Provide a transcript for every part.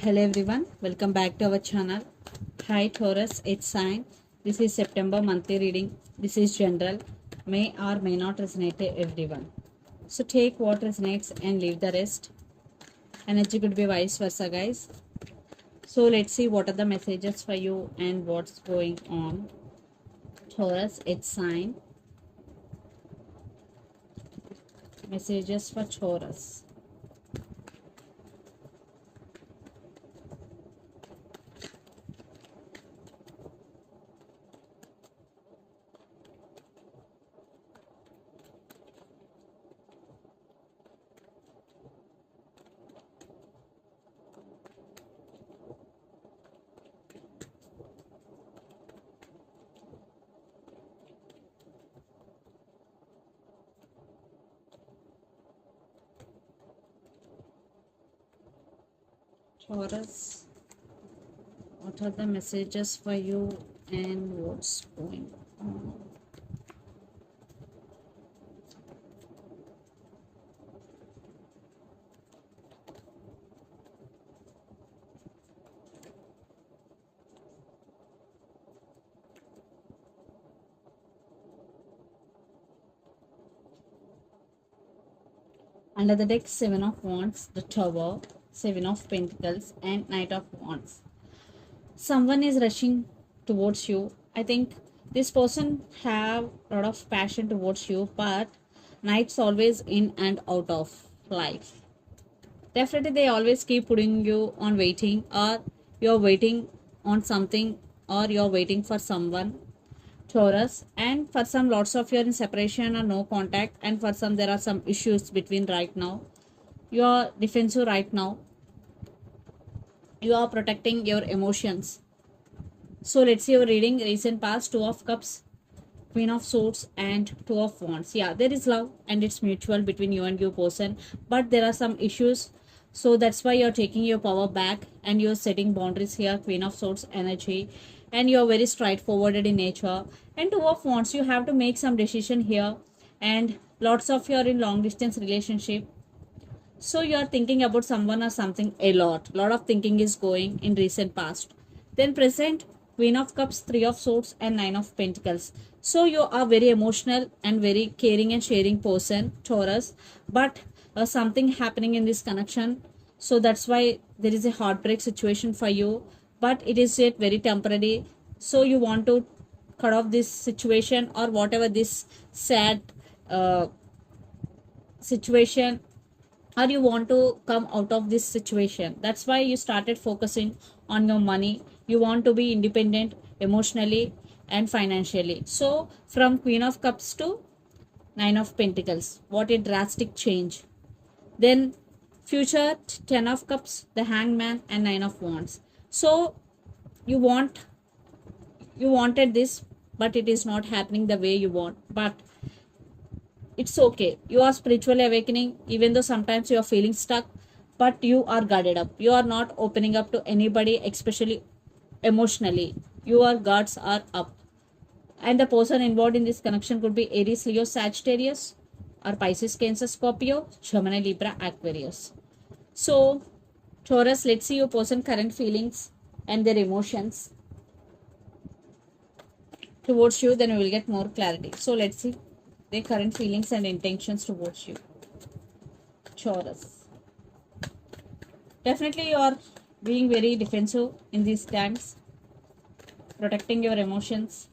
Hello everyone, welcome back to our channel. Hi Taurus, it's sign. This is September monthly reading. This is general, may or may not resonate to everyone. So take what resonates and leave the rest. Energy could be vice versa, guys. So let's see what are the messages for you and what's going on. Taurus, it's sign. Messages for Taurus. Taurus, what are the messages for you and what's going on? Under the deck, Seven of Wands, the Tower, Seven of Pentacles, and Knight of Wands. Someone is rushing towards you. I think this person have a lot of passion towards you, but Knight's always in and out of life. Definitely, they always keep putting you on waiting, or you're waiting on something, or you're waiting for someone. Taurus, and for some lots of you are in separation or no contact, and for some there are some issues between right now. You are defensive right now. You are protecting your emotions. So let's see your reading. Recent past, Two of Cups, Queen of Swords, and Two of Wands. Yeah, there is love and it's mutual between you and your person, but there are some issues. So that's why you're taking your power back and you're setting boundaries here. Queen of Swords energy, and you're very straightforward in nature. And Two of Wands, you have to make some decision here, and lots of you are in long distance relationship. So you are thinking about someone or something a lot of thinking is going in recent past. Then present, Queen of Cups, Three of Swords, and Nine of Pentacles. So you are very emotional and very caring and sharing person, Taurus, but something happening in this connection. So that's why there is a heartbreak situation for you, but it is yet very temporary. So you want to cut off this situation or whatever this sad situation, or you want to come out of this situation. That's why you started focusing on your money. You want to be independent emotionally and financially. So from Queen of Cups to Nine of Pentacles, what a drastic change. Then future, Ten of Cups, the Hangman, and Nine of Wands. So you wanted this, but it is not happening the way you want. But it's okay, you are spiritually awakening, even though sometimes you are feeling stuck, but you are guarded up. You are not opening up to anybody, especially emotionally. Your guards are up, and the person involved in this connection could be Aries, Leo, Sagittarius, or Pisces, Cancer, Scorpio, Gemini, Libra, Aquarius. So Taurus, let's see your person current feelings and their emotions towards you, then we will get more clarity. So let's see their current feelings and intentions towards you, Taurus. Definitely you are being very defensive in these times, protecting your emotions.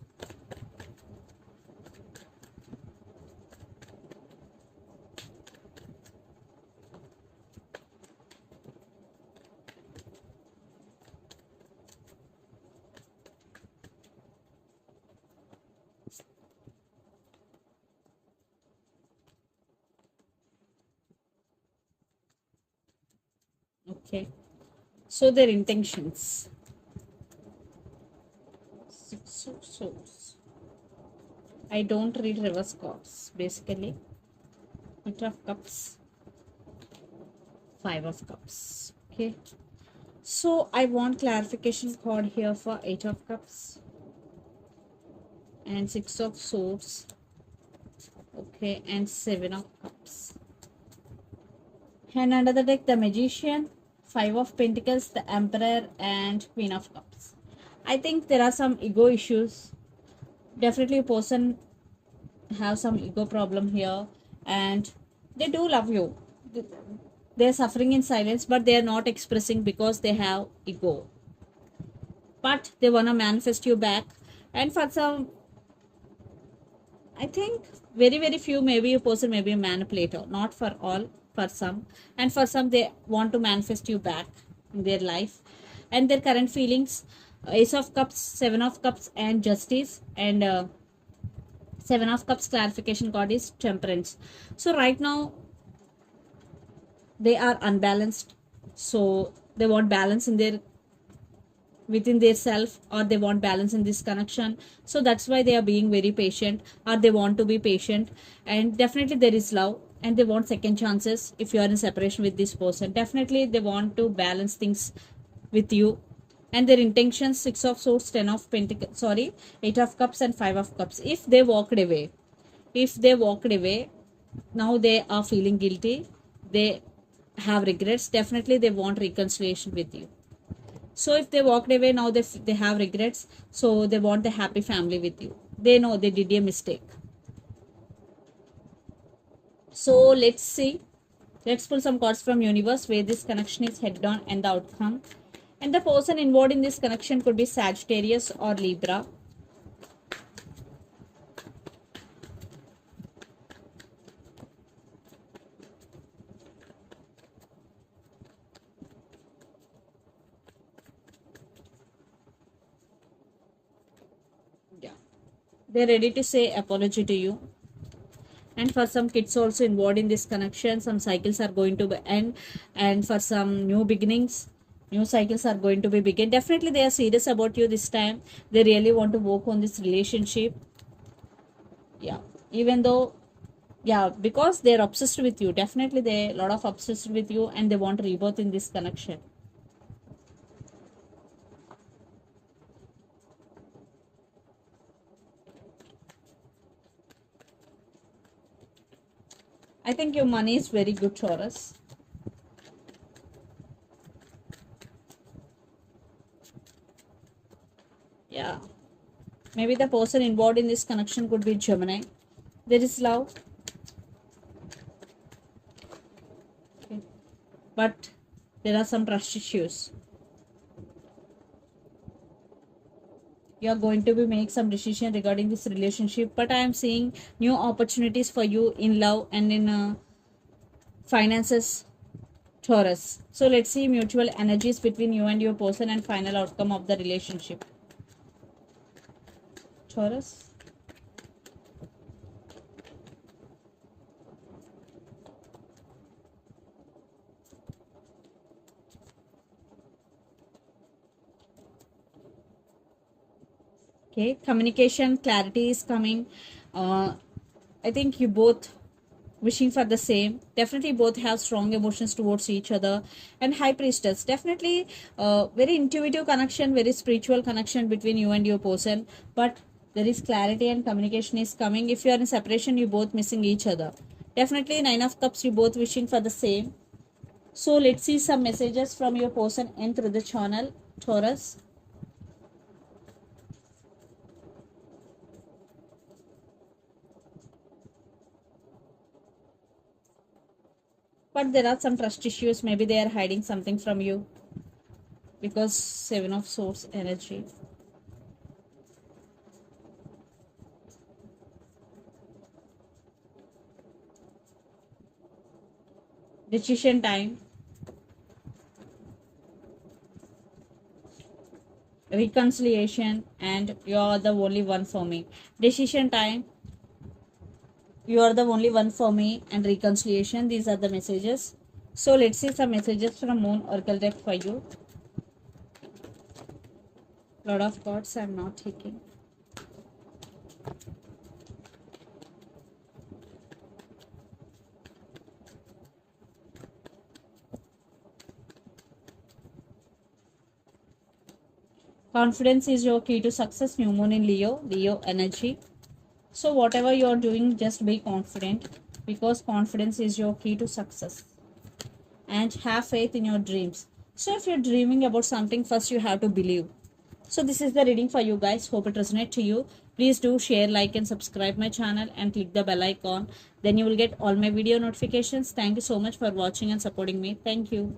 Okay, so their intentions. Six of Swords. I don't read reverse cards basically. Eight of Cups, Five of Cups. Okay, so I want clarification card here for Eight of Cups and Six of Swords. Okay, and Seven of Cups. And under the deck, the Magician, Five of Pentacles, the Emperor, and Queen of Cups. I think there are some ego issues. Definitely a person have some ego problem here, and they do love you. They're suffering in silence, but they are not expressing because they have ego. But they want to manifest you back. And for some, I think very, very few, maybe a person may be a manipulator, not for all, for some. And for some, they want to manifest you back in their life. And their current feelings, Ace of Cups, Seven of Cups, and Justice. And Seven of Cups clarification card is Temperance. So right now, they are unbalanced. So they want balance in their within their self, or they want balance in this connection. So that's why they are being very patient, or they want to be patient. And definitely there is love, and they want second chances. If you are in separation with this person, definitely they want to balance things with you. And their intentions, Six of Swords, Ten of Pentacles, sorry, Eight of Cups, and Five of Cups. If they walked away, now they are feeling guilty, they have regrets, definitely they want reconciliation with you. So if they walked away, now they have regrets, so they want a happy family with you. They know they did a mistake. So let's see, let's pull some cards from universe where this connection is headed on and the outcome. And the person involved in this connection could be Sagittarius or Libra. Yeah, they're ready to say apology to you. And for some kids also involved in this connection, some cycles are going to be end. And for some new beginnings, new cycles are going to be begin. Definitely they are serious about you this time. They really want to work on this relationship. Yeah, even though, yeah, because they're obsessed with you, definitely they a lot of obsessed with you, and they want rebirth in this connection. I think your money is very good, Taurus. Yeah, maybe the person involved in this connection could be Gemini. There is love, okay, but there are some trust issues. You are going to be make some decision regarding this relationship, but I am seeing new opportunities for you in love and in finances, Taurus. So let's see mutual energies between you and your person and final outcome of the relationship, Taurus. Okay, communication clarity is coming. uh, I think you both wishing for the same. Definitely both have strong emotions towards each other. And High Priestess, definitely very intuitive connection, very spiritual connection between you and your person. But there is clarity and communication is coming. If you are in separation, you both missing each other. Definitely Nine of Cups, you both wishing for the same. So let's see some messages from your person and through the channel, Taurus. But there are some trust issues, maybe they are hiding something from you, because Seven of Swords energy. Decision time, reconciliation, and you're the only one for me. Decision time, you are the only one for me, and reconciliation. These are the messages. So let's see some messages from Moon Oracle deck for you. Lot of cards I'm not taking. Confidence is your key to success. New Moon in Leo, Leo energy. So whatever you're doing, just be confident, because confidence is your key to success. And have faith in your dreams. So if you're dreaming about something, first you have to believe. So this is the reading for you guys. Hope it resonates to you. Please do share, like and subscribe my channel and click the bell icon. Then you will get all my video notifications. Thank you so much for watching and supporting me. Thank you.